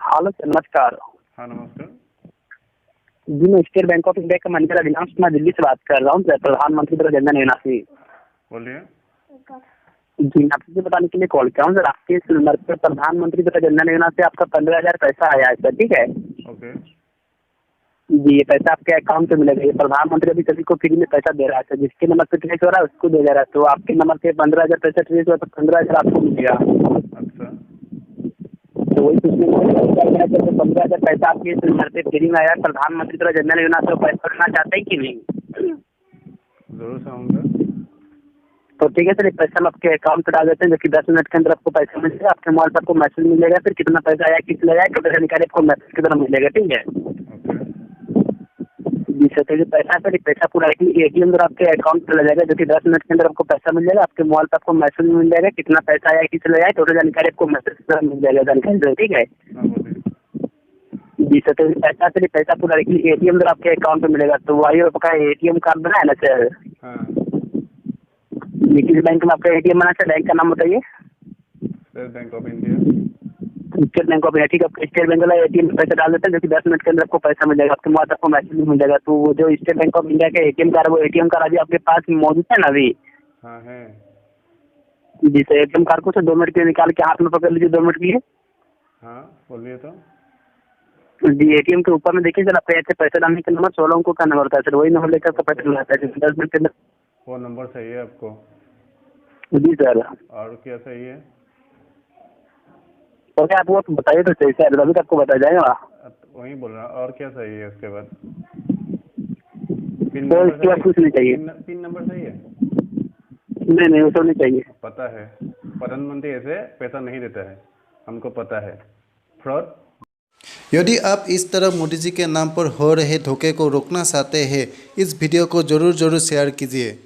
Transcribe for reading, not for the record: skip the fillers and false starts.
Hello sir, नमस्कार। हाँ, नमस्कार। जी, मैं स्टेट बैंक ऑफ इंडिया का मैनेजर अविनाश कुमार दिल्ली से बात कर रहा हूँ सर, प्रधानमंत्री द्वारा जनधन योजना से। बोलिए। जी, मैं आपसे बताने के लिए कॉल किया हूँ सर, आपके इस नंबर पर प्रधानमंत्री द्वारा जनधन योजना से आपका 15,000 पैसा आया है सर, ठीक है। ओके। जी, ये पैसा आपके अकाउंट पे मिलेगा। ये प्रधानमंत्री अभी सभी को फ्री में पैसा दे रहा है सर, जिसके नंबर पे ट्रेस हो रहा है उसको दे रहा है। तो आपके नंबर पे 15,000 पैसा ट्रेस हुआ तो 15,000 आपको मिलेगा। अच्छा। तो वही पूछने के लिए 15,000 पैसा आपके इस नंबर पे फ्री में आया है। प्रधानमंत्री द्वारा जनधन योजना से पैसा करना चाहते हैं कि नहीं? जरूर चाहूँगा। तो ठीक है सर, पैसा हम आपके अकाउंट पे डाल देते हैं, जो कि 10 मिनट के अंदर आपको पैसा मिल जाएगा। आपके मोबाइल पर आपको मैसेज मिलेगा, फिर कितना पैसा आया, किस लगाया, टोटल जानकारी आपको मैसेज की तरह मिलेगा, ठीक है। ओके। जी सर, तो ये पैसा सर, ये पैसा पूरा एटीएम द्वारा आपके अकाउंट पे लग जाएगा, जो कि 10 मिनट के अंदर आपको पैसा मिल जाएगा। आपके मोबाइल पर आपको मैसेज मिल जाएगा, कितना पैसा आया, किस लगाया, टोटल जानकारी आपको मैसेज की तरह मिल जाएगा, जानकारी, ठीक है। हाँ, बोलिए। जी सर, तो पैसा सर, पैसा पूरा एटीएम द्वारा आपके अकाउंट पे मिलेगा। तो वही आपका एटीएम कार्ड बना है ना सर? हाँ। ये किस बैंक में आपका एटीएम बना सर? बैंक का नाम बताइए। State bank of India. State bank of India, ठीक है। आपके स्टेट बैंक वाला एटीएम में पैसा डाल देते हैं, जो कि 10 मिनट के अंदर आपको पैसा मिल जाएगा। आपके मोबाइल आपको मैसेज भी मिल जाएगा। तो वो जो स्टेट बैंक ऑफ इंडिया का एटीएम कार्ड, वो एटीएम कार्ड अभी आपके पास मौजूद है ना अभी? हाँ है। जी सर, एटीएम कार्ड को सर 2 मिनट के लिए निकाल के हाथ में पकड़ लीजिए, 2 मिनट के लिए। हाँ, बोलिए तो। जी, एटीएम के ऊपर में देखिए सर, आपके ऐसे पैसे डालने का नंबर 16 अंकों का नंबर होता है सर, वही नंबर लेकर आपका पैसा मिलता है 10 मिनट के अंदर। वो नंबर सही है आपको? जी सर। और क्या सही है? तो क्या आप वो बताइए तो सही सर, अभी तक आपको बताया जाएगा। वही बोल रहा हूँ, और क्या सही है उसके बाद? पिन तो नंबर इसके बाद सही कुछ नहीं चाहिए। है? पिन नंबर सही है? नहीं नहीं, वो सब नहीं चाहिए। पता है, प्रधानमंत्री ऐसे पैसा नहीं देता है, हमको पता है। फ्रॉड। यदि आप इस तरह मोदी जी के नाम पर हो रहे धोखे को रोकना चाहते हैं, इस वीडियो को ज़रूर शेयर कीजिए।